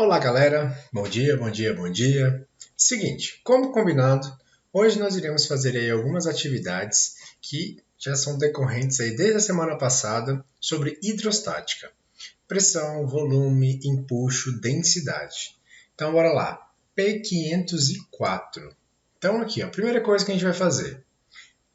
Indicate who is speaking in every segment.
Speaker 1: Olá, galera! Bom dia, bom dia, bom dia! Seguinte, como combinado, hoje nós iremos fazer aí algumas atividades que já são decorrentes aí desde a semana passada sobre hidrostática. Pressão, volume, empuxo, densidade. Então, bora lá. P504. Então, aqui, ó, a primeira coisa que a gente vai fazer.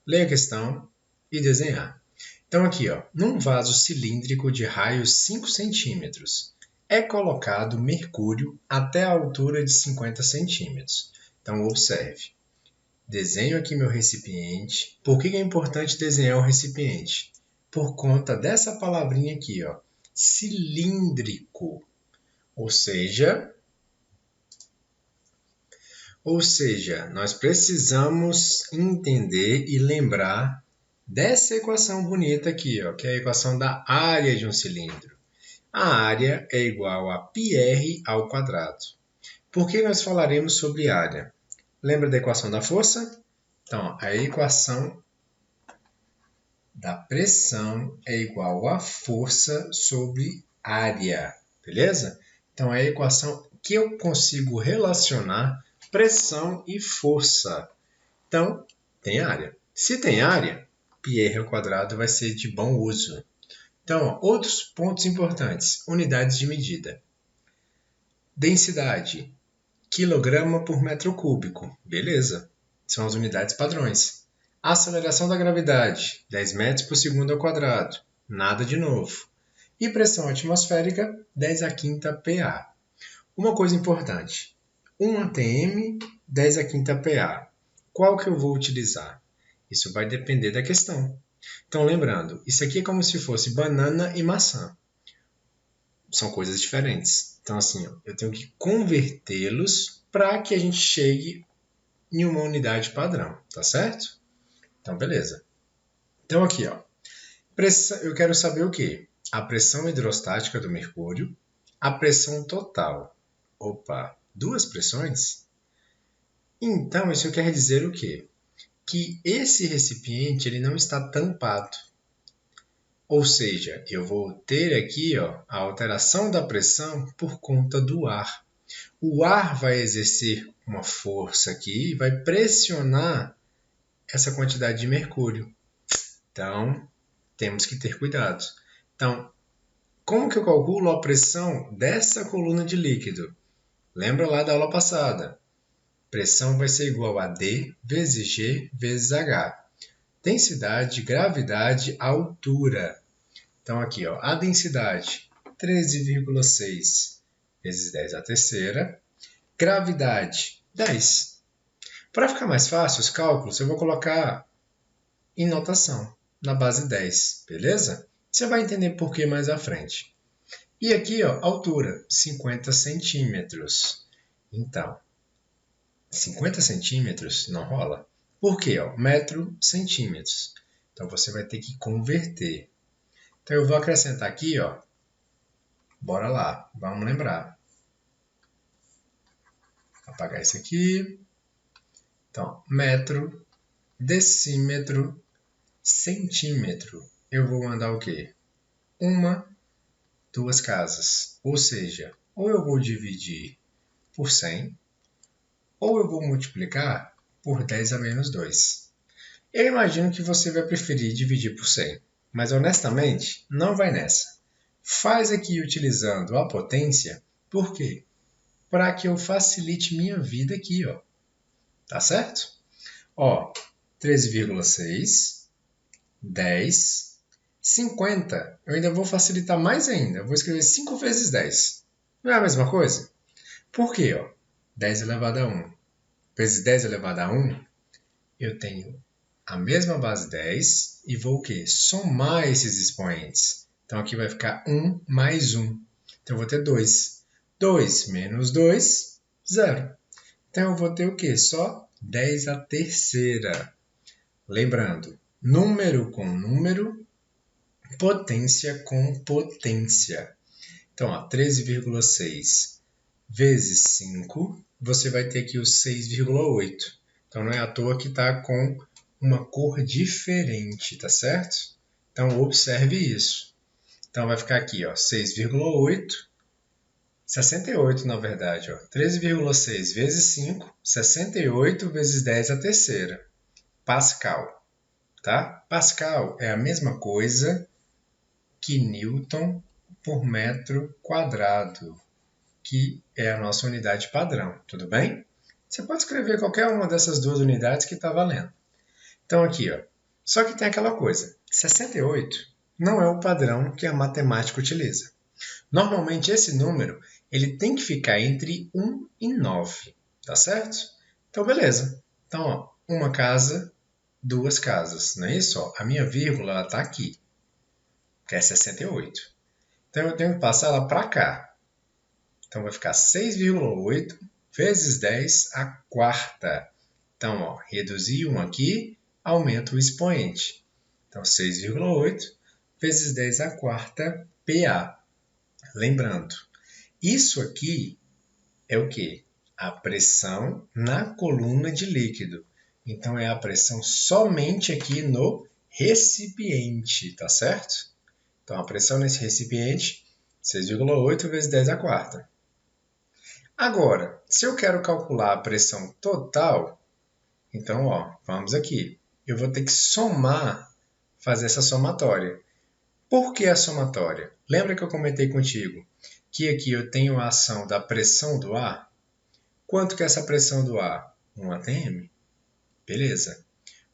Speaker 1: Ler a questão e desenhar. Então, aqui, ó, num vaso cilíndrico de raio 5 centímetros, é colocado mercúrio até a altura de 50 centímetros. Então, observe. Desenho aqui meu recipiente. Por que é importante desenhar o recipiente? Por conta dessa palavrinha aqui, ó, cilíndrico. Ou seja, nós precisamos entender e lembrar dessa equação bonita aqui, ó, que é a equação da área de um cilindro. A área é igual a πr ao quadrado. Por que nós falaremos sobre área? Lembra da equação da força? Então, a equação da pressão é igual a força sobre área, beleza? Então, é a equação que eu consigo relacionar pressão e força. Então, tem área. Se tem área, πr ao quadrado vai ser de bom uso. Então, ó, outros pontos importantes. Unidades de medida. Densidade. Quilograma por metro cúbico. Beleza. São as unidades padrões. Aceleração da gravidade. 10 metros por segundo ao quadrado. Nada de novo. E pressão atmosférica. 10 a quinta PA. Uma coisa importante. 1 atm, 10 a quinta PA. Qual que eu vou utilizar? Isso vai depender da questão. Então, lembrando, isso aqui é como se fosse banana e maçã. São coisas diferentes. Então, assim, ó, eu tenho que convertê-los para que a gente chegue em uma unidade padrão, tá certo? Então, beleza. Então, aqui, ó, eu quero saber o quê? A pressão hidrostática do mercúrio, a pressão total. Opa, duas pressões? Então, isso quer dizer o quê? Que esse recipiente ele não está tampado. Ou seja, eu vou ter aqui ó, a alteração da pressão por conta do ar. O ar vai exercer uma força aqui e vai pressionar essa quantidade de mercúrio. Então, temos que ter cuidado. Então, como que eu calculo a pressão dessa coluna de líquido? Lembra lá da aula passada? Pressão vai ser igual a D vezes G vezes H. Densidade, gravidade, altura. Então, aqui, ó, a densidade, 13,6 vezes 10 à terceira. Gravidade, 10. Para ficar mais fácil os cálculos, eu vou colocar em notação, na base 10, beleza? Você vai entender por que mais à frente. E aqui, ó, altura, 50 centímetros. Então, 50 centímetros não rola. Por quê? Ó? Metro, centímetros. Então, você vai ter que converter. Então, eu vou acrescentar aqui, ó. Bora lá, vamos lembrar. Vou apagar isso aqui. Então, metro, decímetro, centímetro. Eu vou mandar o quê? Uma, duas casas. Ou seja, ou eu vou dividir por 100, ou eu vou multiplicar por 10 a menos 2. Eu imagino que você vai preferir dividir por 100, mas honestamente, não vai nessa. Faz aqui utilizando a potência, por quê? Para que eu facilite minha vida aqui, ó. Tá certo? Ó, 13,6, 10, 50. Eu ainda vou facilitar mais ainda. Eu vou escrever 5 vezes 10. Não é a mesma coisa? Por quê? Ó? 10 elevado a 1 vezes 10 elevado a 1, eu tenho a mesma base 10 e vou o quê? Somar esses expoentes. Então, aqui vai ficar 1 mais 1. Então, eu vou ter 2. 2 menos 2, 0. Então, eu vou ter o quê? Só 10 à terceira. Lembrando, número com número, potência com potência. Então, 13,6 vezes 5, você vai ter aqui o 6,8. Então, não é à toa que está com uma cor diferente, tá certo? Então, observe isso. Então, vai ficar aqui, ó, 6,8, 68, na verdade, ó. 13,6 vezes 5, 68 vezes 10 a terceira. Pascal, tá? Pascal é a mesma coisa que Newton por metro quadrado, que é a nossa unidade padrão, tudo bem? Você pode escrever qualquer uma dessas duas unidades que está valendo. Então aqui, ó. Só que tem aquela coisa, 68 não é o padrão que a matemática utiliza. Normalmente esse número ele tem que ficar entre 1 e 9, tá certo? Então beleza. Então, ó, uma casa, duas casas, não é isso? Ó, a minha vírgula está aqui, que é 68. Então eu tenho que passar ela para cá. Então vai ficar 6,8 vezes 10 a quarta. Então, ó, reduzir 1 aqui, aumenta o expoente. Então, 6,8 vezes 10 a quarta PA. Lembrando, isso aqui é o quê? A pressão na coluna de líquido. Então, é a pressão somente aqui no recipiente, tá certo? Então, a pressão nesse recipiente, 6,8 vezes 10 a quarta. Agora, se eu quero calcular a pressão total, então, ó, vamos aqui. Eu vou ter que somar, fazer essa somatória. Por que a somatória? Lembra que eu comentei contigo que aqui eu tenho a ação da pressão do ar? Quanto que é essa pressão do ar? 1 atm? Beleza.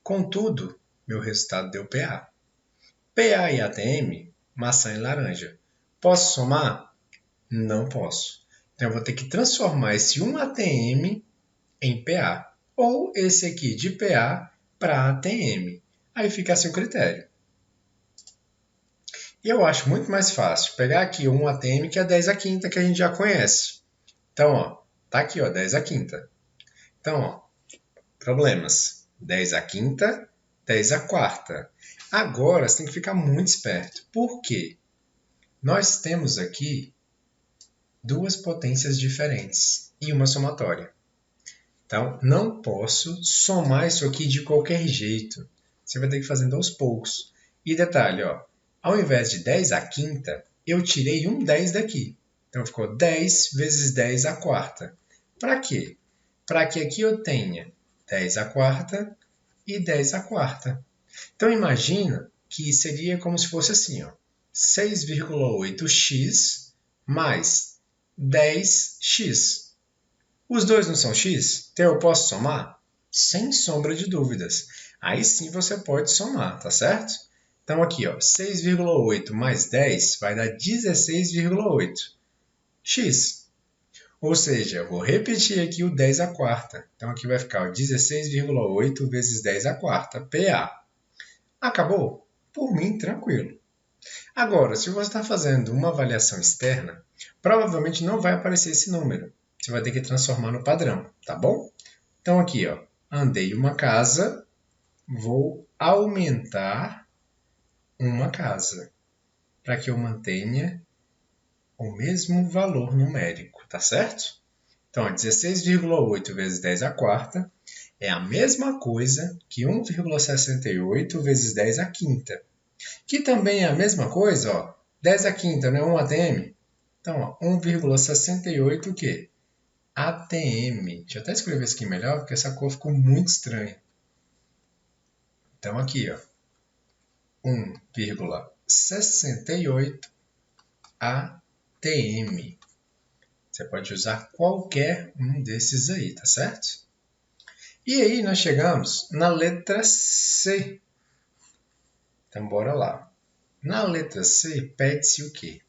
Speaker 1: Contudo, meu resultado deu PA. PA e ATM, maçã e laranja. Posso somar? Não posso. Então, eu vou ter que transformar esse 1 atm em PA. Ou esse aqui de PA para ATM. Aí fica a seu critério. E eu acho muito mais fácil pegar aqui um ATM que é 10 a quinta, que a gente já conhece. Então, ó, tá aqui, ó, 10 a quinta. Então, ó, problemas. 10 a quinta, 10 a quarta. Agora, você tem que ficar muito esperto. Por quê? Nós temos aqui duas potências diferentes e uma somatória. Então, não posso somar isso aqui de qualquer jeito. Você vai ter que ir fazendo aos poucos. E detalhe, ó, ao invés de 10 a quinta, eu tirei um 10 daqui. Então, ficou 10 vezes 10 a quarta. Para quê? Para que aqui eu tenha 10 a quarta e 10 a quarta. Então, imagina que seria como se fosse assim, ó, 6,8x mais 10x. Os dois não são x? Então eu posso somar? Sem sombra de dúvidas. Aí sim você pode somar, tá certo? Então aqui, ó, 6,8 mais 10 vai dar 16,8. X. Ou seja, eu vou repetir aqui o 10 à quarta. Então aqui vai ficar 16,8 vezes 10 à quarta, PA. Acabou? Por mim, tranquilo. Agora, se você está fazendo uma avaliação externa, provavelmente não vai aparecer esse número. Você vai ter que transformar no padrão, tá bom? Então aqui, ó, andei uma casa, vou aumentar uma casa, para que eu mantenha o mesmo valor numérico, tá certo? Então, 16,8 vezes 10 à quarta é a mesma coisa que 1,68 vezes 10 à quinta, que também é a mesma coisa, ó, 10 à quinta, não é 1 atm? Então, 1,68 o quê? ATM. Deixa eu até escrever isso aqui melhor, porque essa cor ficou muito estranha. Então, aqui, ó, 1,68 ATM. Você pode usar qualquer um desses aí, tá certo? E aí, nós chegamos na letra C. Então, bora lá. Na letra C, pede-se o quê?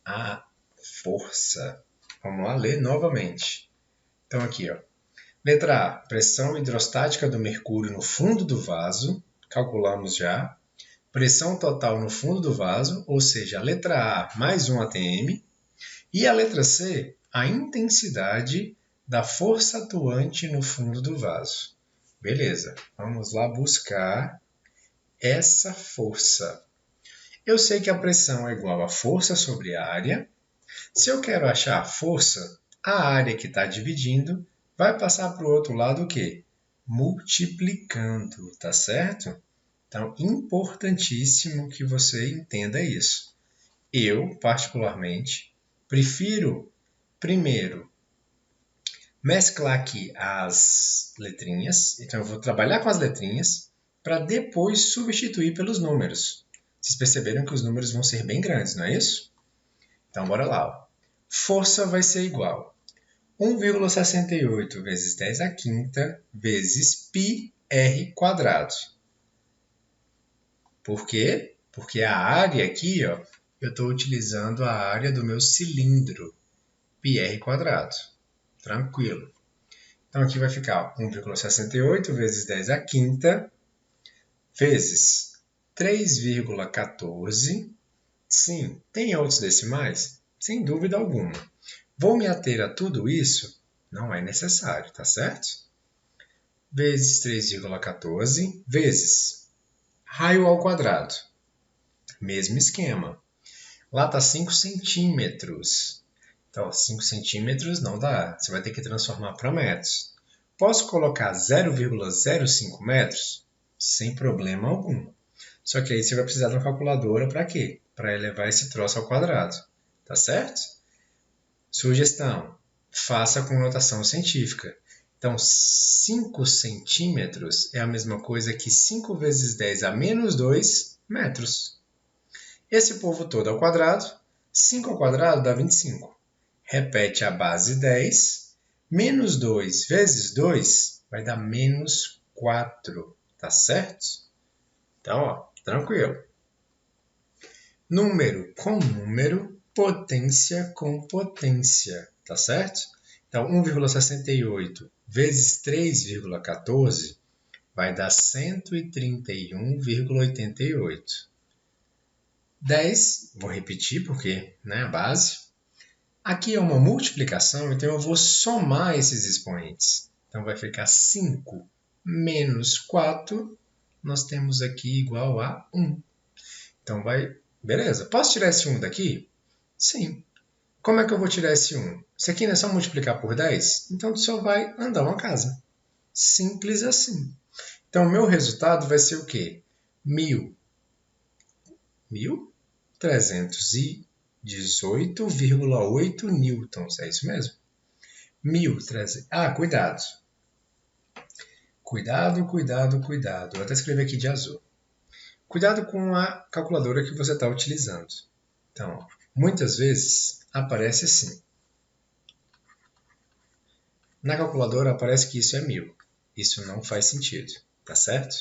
Speaker 1: A força. Vamos lá ler novamente. Então, aqui, ó. Letra A, pressão hidrostática do mercúrio no fundo do vaso. Calculamos já. Pressão total no fundo do vaso, ou seja, a letra A mais 1 atm. E a letra C, a intensidade da força atuante no fundo do vaso. Beleza, vamos lá buscar essa força. Eu sei que a pressão é igual a força sobre a área. Se eu quero achar a força, a área que está dividindo vai passar para o outro lado o quê? Multiplicando, tá certo? Então, importantíssimo que você entenda isso. Eu, particularmente, prefiro primeiro mesclar aqui as letrinhas. Então, eu vou trabalhar com as letrinhas para depois substituir pelos números. Vocês perceberam que os números vão ser bem grandes, não é isso? Então, bora lá. Ó. Força vai ser igual a 1,68 vezes 10 à quinta vezes πr². Por quê? Porque a área aqui, ó, eu estou utilizando a área do meu cilindro, πr². Tranquilo. Então, aqui vai ficar 1,68 vezes 10 à quinta vezes 3,14. Sim, tem outros decimais? Sem dúvida alguma. Vou me ater a tudo isso? Não é necessário, tá certo? Vezes 3,14 vezes raio ao quadrado. Mesmo esquema. Lá está 5 centímetros. Então, 5 centímetros não dá. Você vai ter que transformar para metros. Posso colocar 0,05 metros? Sem problema algum. Só que aí você vai precisar de uma calculadora para quê? Para elevar esse troço ao quadrado. Tá certo? Sugestão. Faça com notação científica. Então, 5 centímetros é a mesma coisa que 5 vezes 10 a menos 2 metros. Esse povo todo ao quadrado, 5 ao quadrado dá 25. Repete a base 10, menos 2 vezes 2 vai dar menos 4, tá certo? Então, ó, tranquilo. Número com número, potência com potência, tá certo? Então, 1,68 vezes 3,14 vai dar 131,88. 10, vou repetir porque a base. Aqui é uma multiplicação, então eu vou somar esses expoentes. Então vai ficar 5 menos 4, nós temos aqui igual a 1. Então beleza, posso tirar esse 1 daqui? Sim. Como é que eu vou tirar esse 1? Isso aqui não é só multiplicar por 10? Então tu só vai andar uma casa. Simples assim. Então o meu resultado vai ser o quê? 1.318,8 newtons. É isso mesmo? 1.300. Cuidado. Cuidado. Vou até escrever aqui de azul. Cuidado com a calculadora que você está utilizando. Então, muitas vezes aparece assim. Na calculadora aparece que isso é 1.000. Isso não faz sentido, tá certo?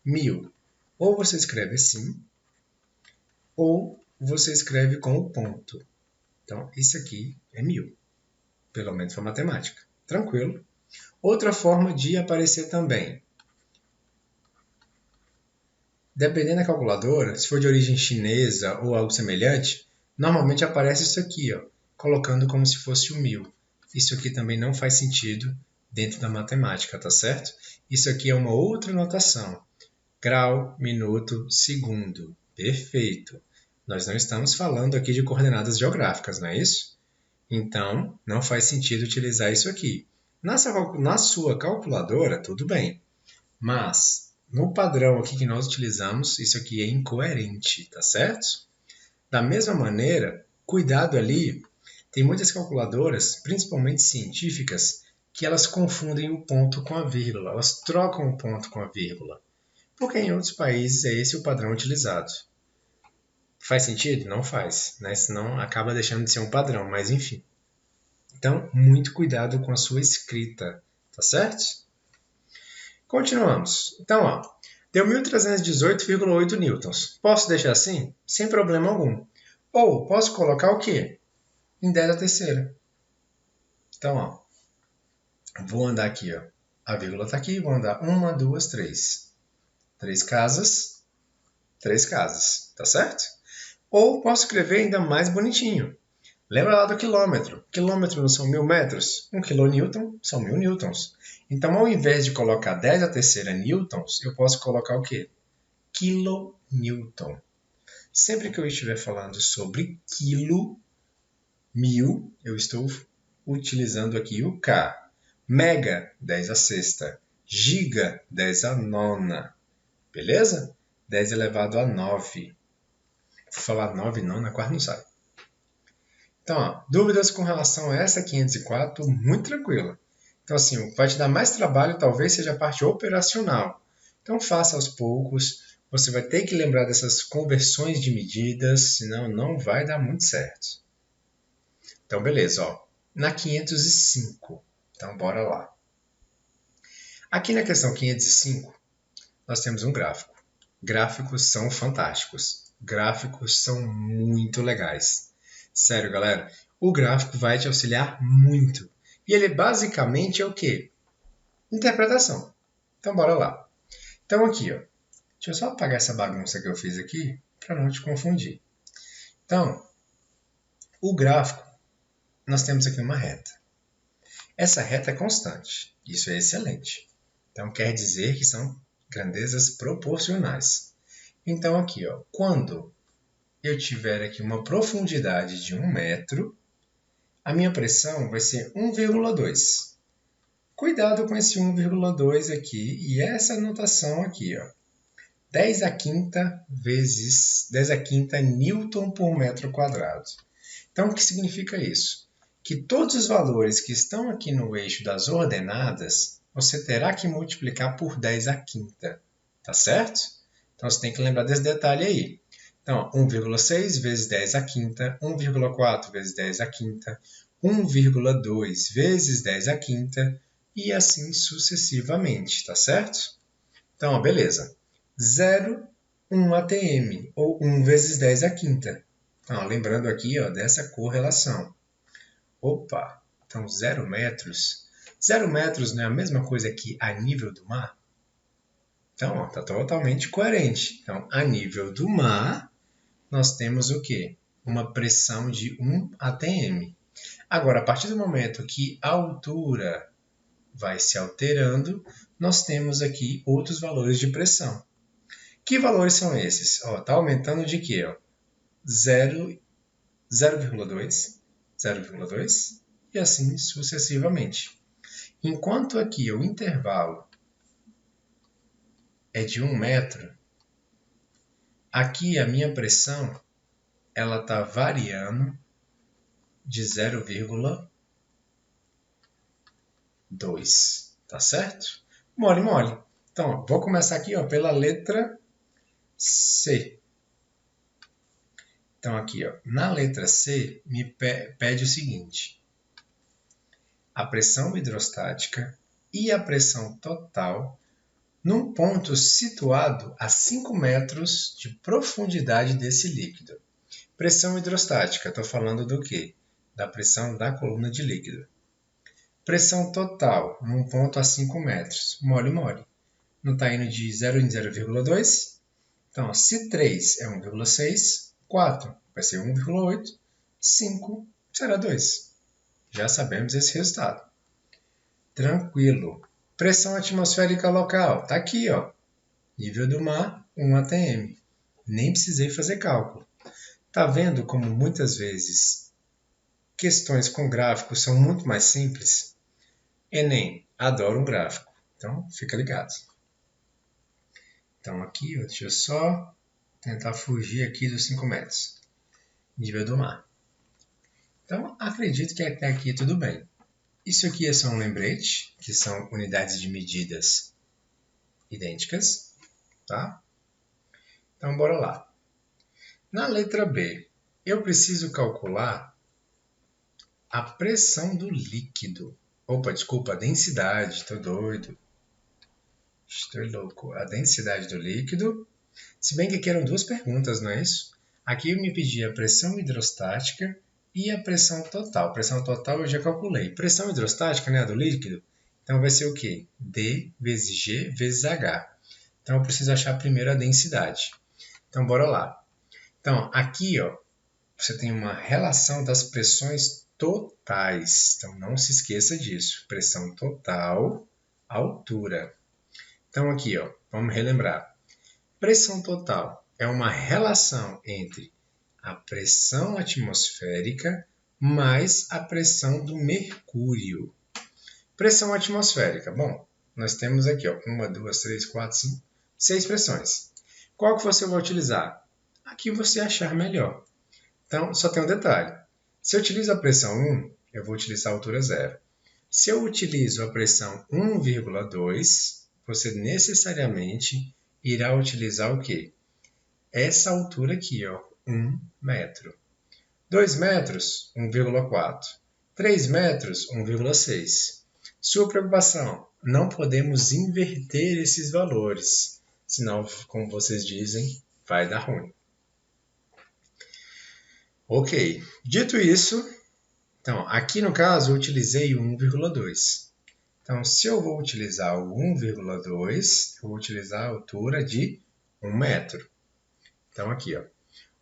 Speaker 1: 1.000. Ou você escreve assim, ou você escreve com o ponto. Então, isso aqui é 1.000. Pelo menos para matemática. Tranquilo. Outra forma de aparecer também. Dependendo da calculadora, se for de origem chinesa ou algo semelhante, normalmente aparece isso aqui, ó, colocando como se fosse o 1.000. Isso aqui também não faz sentido dentro da matemática, tá certo? Isso aqui é uma outra notação. Grau, minuto, segundo. Perfeito. Nós não estamos falando aqui de coordenadas geográficas, não é isso? Então, não faz sentido utilizar isso aqui. Na sua calculadora, tudo bem. Mas, no padrão aqui que nós utilizamos, isso aqui é incoerente, tá certo? Da mesma maneira, cuidado ali, tem muitas calculadoras, principalmente científicas, que elas confundem o ponto com a vírgula, elas trocam o ponto com a vírgula. Porque em outros países é esse o padrão utilizado. Faz sentido? Não faz, né? Senão acaba deixando de ser um padrão, mas enfim. Então, muito cuidado com a sua escrita, tá certo? Continuamos. Então, ó, deu 1.318,8 newtons. Posso deixar assim? Sem problema algum. Ou posso colocar o quê? Em 10 a terceira. Então, ó, vou andar aqui, ó. A vírgula está aqui, vou andar 1, 2, 3. 3 casas, tá certo? Ou posso escrever ainda mais bonitinho. Lembra lá do quilômetro? Quilômetro não são 1.000 metros? 1 quilonewton são 1.000 newtons. Então, ao invés de colocar 10 a terceira newtons, eu posso colocar o quê? Kilonewton. Sempre que eu estiver falando sobre quilo, 1.000, eu estou utilizando aqui o K. Mega, 10 a sexta. Giga, 10 a nona. Beleza? 10 elevado a 9. Vou falar 9 nona, quase não sai. Então, ó, dúvidas com relação a essa 504, muito tranquila. Então, assim, o que vai te dar mais trabalho talvez seja a parte operacional. Então, faça aos poucos. Você vai ter que lembrar dessas conversões de medidas, senão não vai dar muito certo. Então, beleza, ó. Na 505. Então, bora lá. Aqui na questão 505, nós temos um gráfico. Gráficos são fantásticos. Gráficos são muito legais. Sério, galera, o gráfico vai te auxiliar muito. E ele basicamente é o quê? Interpretação. Então, bora lá. Então, aqui, ó. Deixa eu só apagar essa bagunça que eu fiz aqui para não te confundir. Então, o gráfico, nós temos aqui uma reta. Essa reta é constante. Isso é excelente. Então, quer dizer que são grandezas proporcionais. Então, aqui, ó, quando eu tiver aqui uma profundidade de 1 metro, a minha pressão vai ser 1,2. Cuidado com esse 1,2 aqui e essa notação aqui, ó. 10 a quinta vezes 10 a quinta Newton por metro quadrado. Então, o que significa isso? Que todos os valores que estão aqui no eixo das ordenadas, você terá que multiplicar por 10 a quinta. Tá certo? Então, você tem que lembrar desse detalhe aí. Então, 1,6 vezes 10 a quinta, 1,4 vezes 10 a quinta, 1,2 vezes 10 a quinta e assim sucessivamente, tá certo? Então, ó, beleza. 0,1 atm, ou 1 vezes 10 a quinta. Então, ó, lembrando aqui ó, dessa correlação. Opa, então 0 metros. 0 metros não é a mesma coisa que a nível do mar? Então, está totalmente coerente. Então, a nível do mar, nós temos o quê? Uma pressão de 1 atm. Agora, a partir do momento que a altura vai se alterando, nós temos aqui outros valores de pressão. Que valores são esses? Está aumentando de quê? 0,2, 0,2 e assim sucessivamente. Enquanto aqui o intervalo é de 1 metro, aqui a minha pressão ela está variando de 0,2, tá certo? Mole, mole. Então, ó, vou começar aqui ó, pela letra C. Então, aqui, ó, na letra C, me pede o seguinte. A pressão hidrostática e a pressão total num ponto situado a 5 metros de profundidade desse líquido. Pressão hidrostática, estou falando do quê? Da pressão da coluna de líquido. Pressão total, num ponto a 5 metros. Mole, mole. Não está indo de 0 em 0,2? Então, se 3 é 1,6, 4 vai ser 1,8, 5 será 2. Já sabemos esse resultado. Tranquilo. Pressão atmosférica local, está aqui, ó. Nível do mar, 1 atm. Nem precisei fazer cálculo. Está vendo como muitas vezes questões com gráficos são muito mais simples? Enem, adoro um gráfico. Então, fica ligado. Então, aqui, ó, deixa eu só tentar fugir aqui dos 5 metros. Nível do mar. Então, acredito que até aqui tudo bem. Isso aqui é só um lembrete, que são unidades de medidas idênticas, tá? Então, bora lá. Na letra B, eu preciso calcular a pressão do líquido. Opa, desculpa, a densidade, tô doido. Estou louco. A densidade do líquido. Se bem que aqui eram duas perguntas, não é isso? Aqui eu me pedi a pressão hidrostática e a pressão total. Pressão total eu já calculei. Pressão hidrostática, né, do líquido, então vai ser o quê? D vezes G vezes H. Então eu preciso achar primeiro a densidade. Então bora lá. Então aqui ó, você tem uma relação das pressões totais. Então não se esqueça disso. Pressão total, altura. Então aqui ó, vamos relembrar. Pressão total é uma relação entre a pressão atmosférica mais a pressão do mercúrio. Pressão atmosférica. Bom, nós temos aqui ó, 1, 2, 3, 4, 5, 6 pressões. Qual que você vai utilizar? A que você achar melhor. Então, só tem um detalhe. Se eu utilizo a pressão 1, eu vou utilizar a altura 0. Se eu utilizo a pressão 1,2, você necessariamente irá utilizar o quê? Essa altura aqui, ó, 1 metro. 2 metros, 1,4. 3 metros, 1,6. Sua preocupação, não podemos inverter esses valores, senão, como vocês dizem, vai dar ruim. Ok, dito isso, então, aqui no caso eu utilizei o 1,2. Então, se eu vou utilizar o 1,2, eu vou utilizar a altura de 1 metro. Então, aqui, ó,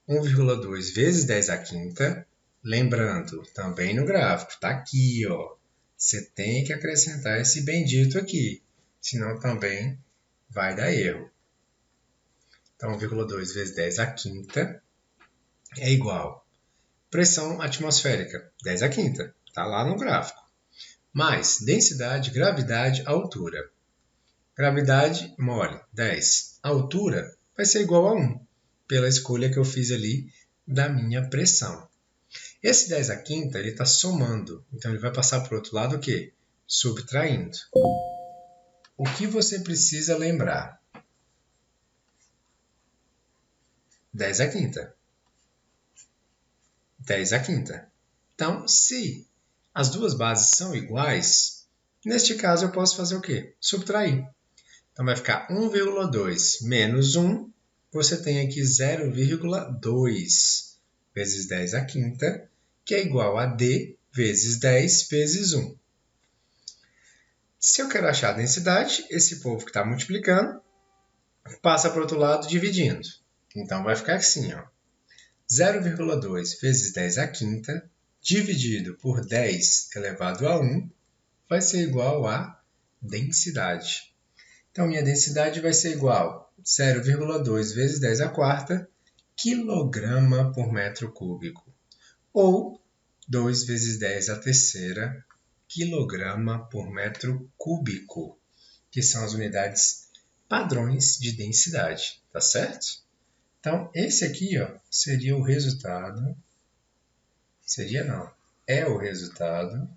Speaker 1: 1,2 vezes 10 à quinta. Lembrando, também no gráfico, está aqui, ó. Você tem que acrescentar esse bendito aqui, senão também vai dar erro. Então, 1,2 vezes 10 à quinta é igual pressão atmosférica, 10 à quinta, está lá no gráfico. Mais densidade, gravidade, altura. Gravidade, mole, 10. A altura vai ser igual a 1, pela escolha que eu fiz ali da minha pressão. Esse 10 à quinta, ele está somando, então ele vai passar para o outro lado o quê? Subtraindo. O que você precisa lembrar? 10 à quinta. 10 à quinta. Então, se as duas bases são iguais, neste caso eu posso fazer o quê? Subtrair. Então vai ficar 1,2 menos 1, você tem aqui 0,2 vezes 10 à quinta, que é igual a D vezes 10 vezes 1. Se eu quero achar a densidade, esse povo que está multiplicando passa para o outro lado dividindo. Então vai ficar assim, ó. 0,2 vezes 10 à quinta dividido por 10 elevado a 1 vai ser igual a densidade. Então, minha densidade vai ser igual a 0,2 vezes 10 à quarta quilograma por metro cúbico. Ou 2 vezes 10 à terceira quilograma por metro cúbico, que são as unidades padrões de densidade, tá certo? Então, esse aqui, ó, seria o resultado. Seria não. É o resultado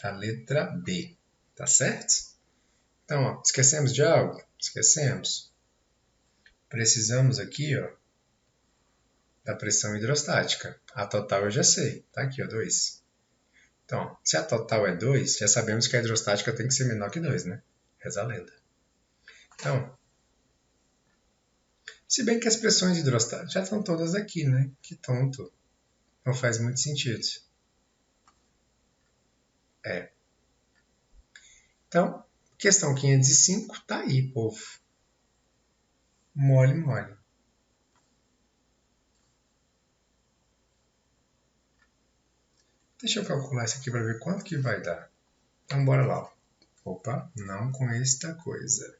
Speaker 1: da letra B, tá certo? Então, ó, esquecemos de algo? Esquecemos. Precisamos aqui, ó, da pressão hidrostática. A total eu já sei, tá aqui, ó, 2. Então, se a total é 2, já sabemos que a hidrostática tem que ser menor que 2, né? Reza a lenda. Então, se bem que as pressões hidrostáticas já estão todas aqui, né? Que tonto. Não faz muito sentido. É. Então, questão 505 tá aí, povo. Mole, mole. Deixa eu calcular isso aqui para ver quanto que vai dar. Então, bora lá. Opa, não com esta coisa.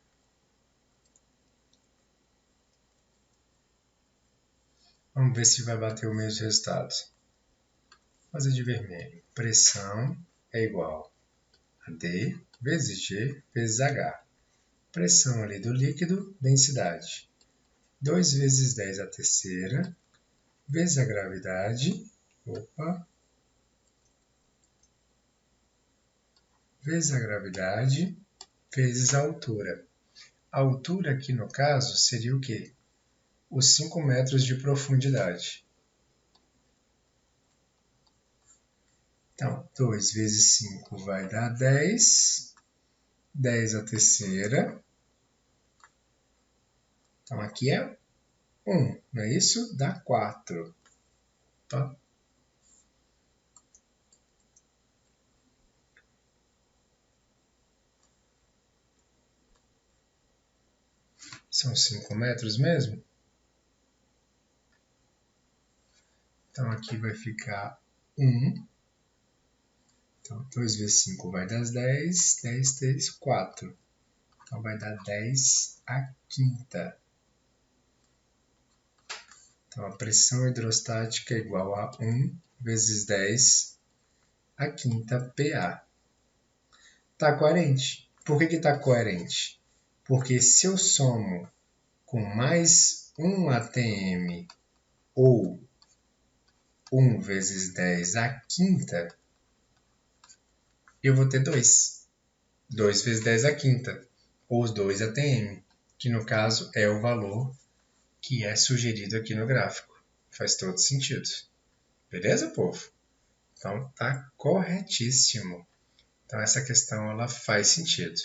Speaker 1: Vamos ver se vai bater o mesmo resultado. Vou fazer de vermelho. Pressão é igual a D vezes G vezes H. Pressão ali do líquido, densidade. 2 vezes 10 à terceira, vezes a gravidade. Opa. Vezes a gravidade, vezes a altura. A altura aqui no caso seria o quê? Os 5 metros de profundidade. Então, 2 vezes 5 vai dar 10. 10 à terceira. Então, aqui é 1, não é isso? Dá 4. Tá? São 5 metros mesmo? Então, aqui vai ficar 1. Então, 2 vezes 5 vai dar 10. 10, 3, 4. Então, vai dar 10 à quinta. Então, a pressão hidrostática é igual a 1 vezes 10 à quinta PA. Está coerente? Por que está coerente? Porque se eu somo com mais 1 atm ou 1 vezes 10 à quinta, eu vou ter 2. 2 vezes 10 à quinta, ou os 2 ATM, que no caso é o valor que é sugerido aqui no gráfico. Faz todo sentido. Beleza, povo? Então, tá corretíssimo. Então, essa questão ela faz sentido.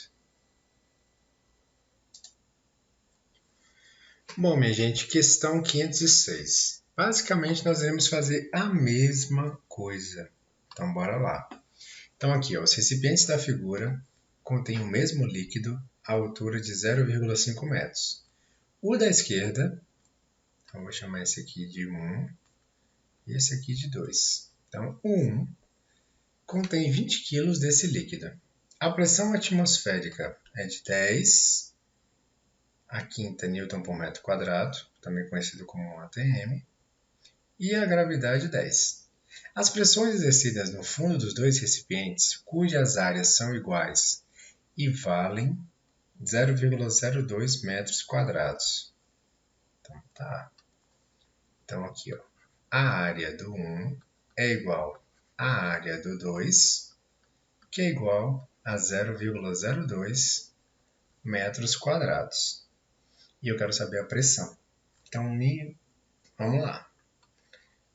Speaker 1: Bom, minha gente, questão 506. Basicamente, nós iremos fazer a mesma coisa. Então, bora lá. Então, aqui, ó, os recipientes da figura contêm o mesmo líquido à altura de 0,5 metros. O da esquerda, então, vou chamar esse aqui de 1 e esse aqui de 2. Então, o 1 contém 20 kg desse líquido. A pressão atmosférica é de 10 a quinta Newton por metro quadrado, também conhecido como ATM, e a gravidade 10. As pressões exercidas no fundo dos dois recipientes, cujas áreas são iguais e valem 0,02 metros quadrados. Então, tá. Então, aqui, ó, a área do 1 é igual à área do 2, que é igual a 0,02 metros quadrados. E eu quero saber a pressão. Então, vamos lá.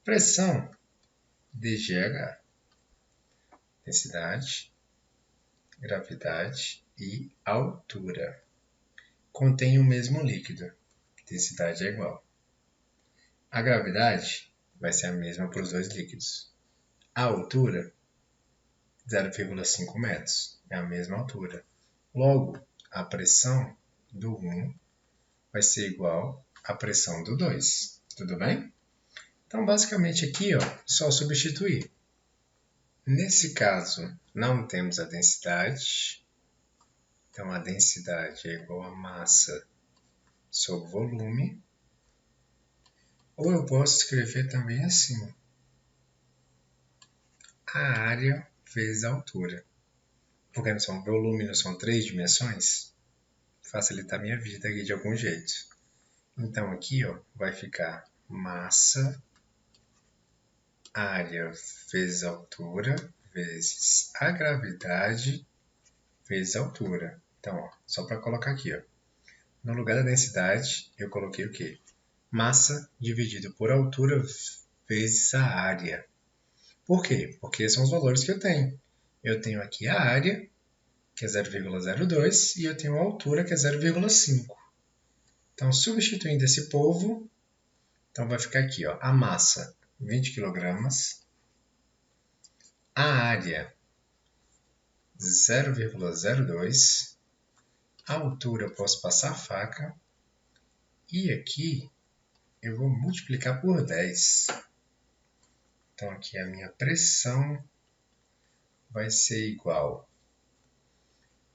Speaker 1: Pressão dGH. Densidade, gravidade e altura. Contém o mesmo líquido. Densidade é igual. A gravidade vai ser a mesma para os dois líquidos. A altura, 0,5 metros. É a mesma altura. Logo, a pressão do 1 vai ser igual à pressão do 2. Tudo bem? Então, basicamente aqui, ó, só substituir. Nesse caso, não temos a densidade. Então, a densidade é igual a massa sobre volume. Ou eu posso escrever também assim. A área vezes a altura. Porque não são volume, não são 3 dimensões. Facilitar minha vida aqui de algum jeito. Então, aqui, ó, vai ficar massa, área vezes altura, vezes a gravidade, vezes a altura. Então, ó, só para colocar aqui, ó. No lugar da densidade, eu coloquei o quê? Massa dividido por altura vezes a área. Por quê? Porque são os valores que eu tenho. Eu tenho aqui a área, que é 0,02, e eu tenho a altura, que é 0,5. Então, substituindo esse povo, então vai ficar aqui, ó, a massa, 20 kg, a área, 0,02, a altura eu posso passar a faca, e aqui eu vou multiplicar por 10. Então, aqui a minha pressão vai ser igual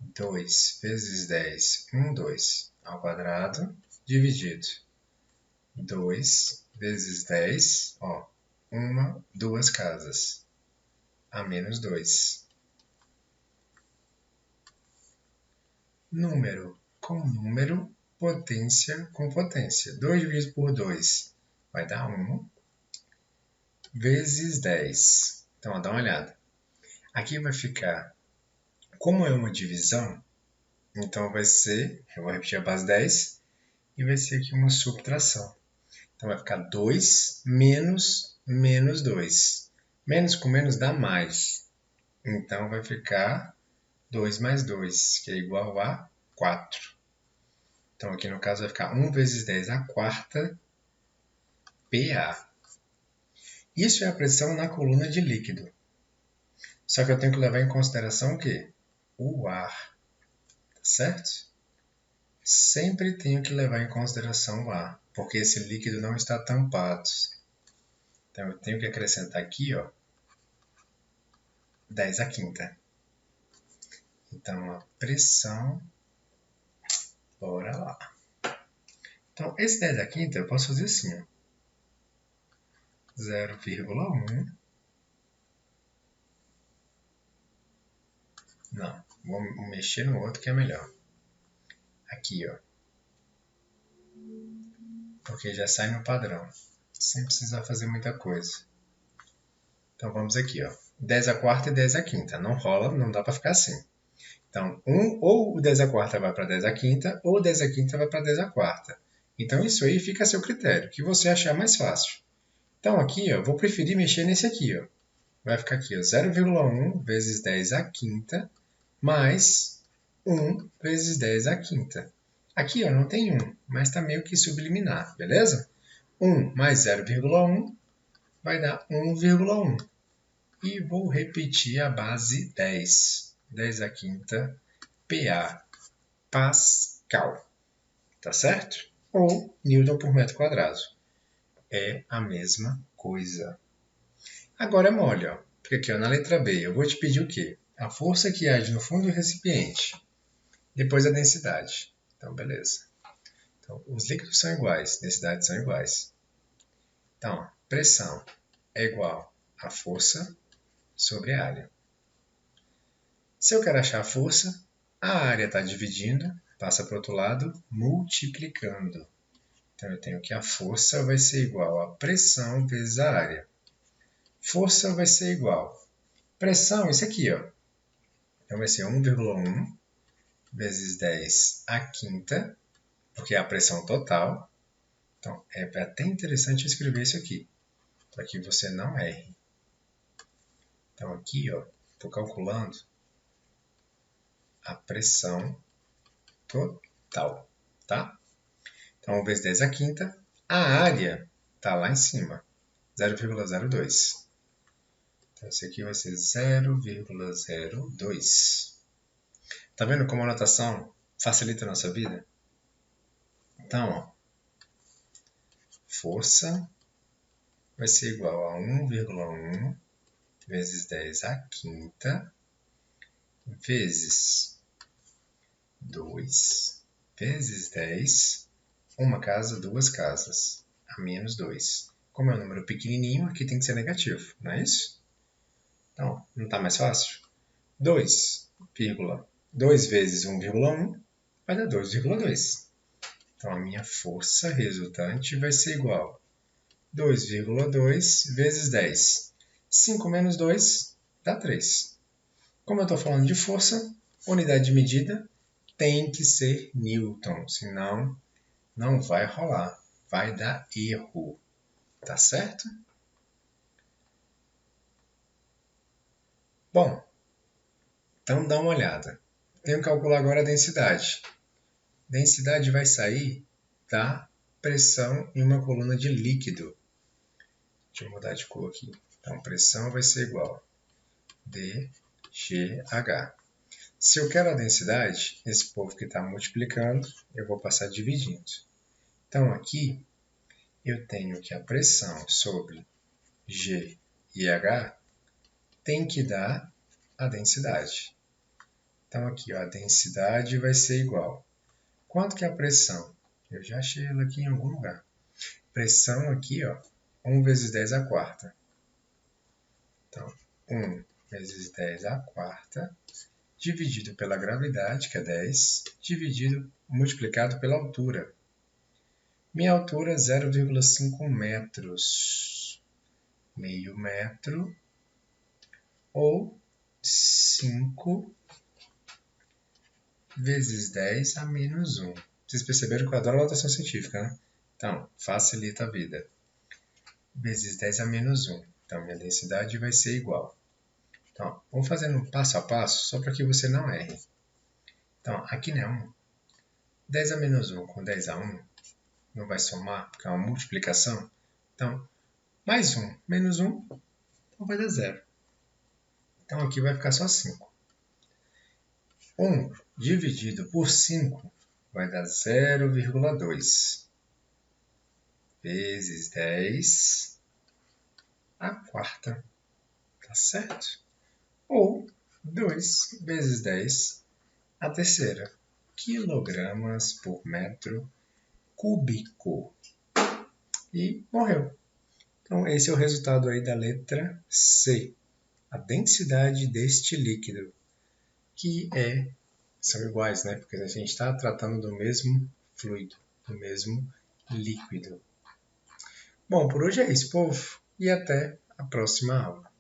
Speaker 1: a 2 vezes 10, 2 ao quadrado, dividido 2 vezes 10, ó, 2 casas, a menos 2. Número com número, potência com potência. 2 dividido por 2 vai dar 1, vezes 10. Então, ó, dá uma olhada. Aqui vai ficar, como é uma divisão, então vai ser, eu vou repetir a base 10, e vai ser aqui uma subtração. Então, vai ficar 2 menos 2. Menos com menos dá mais. Então, vai ficar 2 mais 2, que é igual a 4. Então, aqui no caso vai ficar 1 vezes 10 à quarta PA. Isso é a pressão na coluna de líquido. Só que eu tenho que levar em consideração o quê? O ar. Tá certo? Sempre tenho que levar em consideração o ar, porque esse líquido não está tampado. Então, eu tenho que acrescentar aqui, ó, 10 à quinta. Então, a pressão, bora lá. Então, esse 10 à quinta eu posso fazer assim, ó. 0,1. Não, vou mexer no outro que é melhor. Aqui, ó. Porque já sai no padrão, sem precisar fazer muita coisa. Então, vamos aqui, ó. 10 à quarta e 10 à quinta. Não rola, não dá para ficar assim. Então, ou o 10 à quarta vai para 10 à quinta, ou o 10 à quinta vai para 10 à quarta. Então, isso aí fica a seu critério, o que você achar mais fácil. Então, aqui, ó, eu vou preferir mexer nesse aqui, ó. Vai ficar aqui, ó, 0,1 vezes 10 à quinta, mais 1 vezes 10 à quinta. Aqui, ó, não tem 1, mas está meio que subliminar, beleza? 1 mais 0,1 vai dar 1,1. E vou repetir a base 10. 10 à quinta, PA, Pascal. Tá certo? Ou Newton por metro quadrado. É a mesma coisa. Agora é mole, ó. Porque aqui, ó, na letra B, eu vou te pedir o quê? A força que age no fundo do recipiente. Depois a densidade. Então, beleza. Então, os líquidos são iguais, densidades são iguais. Então, ó, pressão é igual a força sobre a área. Se eu quero achar a força, a área está dividindo, passa para o outro lado, multiplicando. Então, eu tenho que a força vai ser igual a pressão vezes a área. Força vai ser igual. Pressão, isso aqui, ó. Então, vai ser 1,1 vezes 10 à quinta, porque é a pressão total. Então, é até interessante escrever isso aqui, para que você não erre. Então, aqui, ó, estou calculando a pressão total, tá? Então, 1 vezes 10 à quinta. A área está lá em cima, 0,02. Então, esse aqui vai ser 0,02. Tá vendo como a notação facilita a nossa vida? Então, ó, força vai ser igual a 1,1 vezes 10 à quinta vezes 2 vezes 10, uma casa, duas casas, a menos 2. Como é um número pequenininho, aqui tem que ser negativo, não é isso? Então, não está mais fácil? 2 vezes 1,1 vai dar 2,2. Então, a minha força resultante vai ser igual a 2,2 vezes 10. 5 menos 2 dá 3. Como eu estou falando de força, unidade de medida tem que ser Newton, senão não vai rolar, vai dar erro, tá certo? Bom, então dá uma olhada. Tenho que calcular agora a densidade. Densidade vai sair da pressão em uma coluna de líquido. Deixa eu mudar de cor aqui. Então, pressão vai ser igual a dGH. Se eu quero a densidade, esse povo que está multiplicando, eu vou passar dividindo. Então, aqui, eu tenho que a pressão sobre G e H tem que dar a densidade. Então, aqui, ó, a densidade vai ser igual. Quanto que é a pressão? Eu já achei ela aqui em algum lugar. Pressão aqui, ó, 1 vezes 10 à quarta. Então, 1 vezes 10 à quarta, dividido pela gravidade, que é 10, multiplicado pela altura. Minha altura é 0,5 metros. Meio metro, ou 5 vezes 10 a menos 1. Vocês perceberam que eu adoro notação científica, né? Então, facilita a vida. Vezes 10 a menos 1. Então, minha densidade vai ser igual. Então, vamos fazendo passo a passo, só para que você não erre. Então, aqui não é 1. 10 a menos 1 com 10 a 1 não vai somar, porque é uma multiplicação. Então, mais 1 menos 1, então vai dar 0. Então, aqui vai ficar só 5. 1 dividido por 5 vai dar 0,2 vezes 10 à quarta. Tá certo? Ou 2 vezes 10 à terceira. Quilogramas por metro cúbico. E morreu. Então, esse é o resultado aí da letra C. A densidade deste líquido, que são iguais, né? Porque a gente está tratando do mesmo fluido, do mesmo líquido. Bom, por hoje é isso, povo. E até a próxima aula.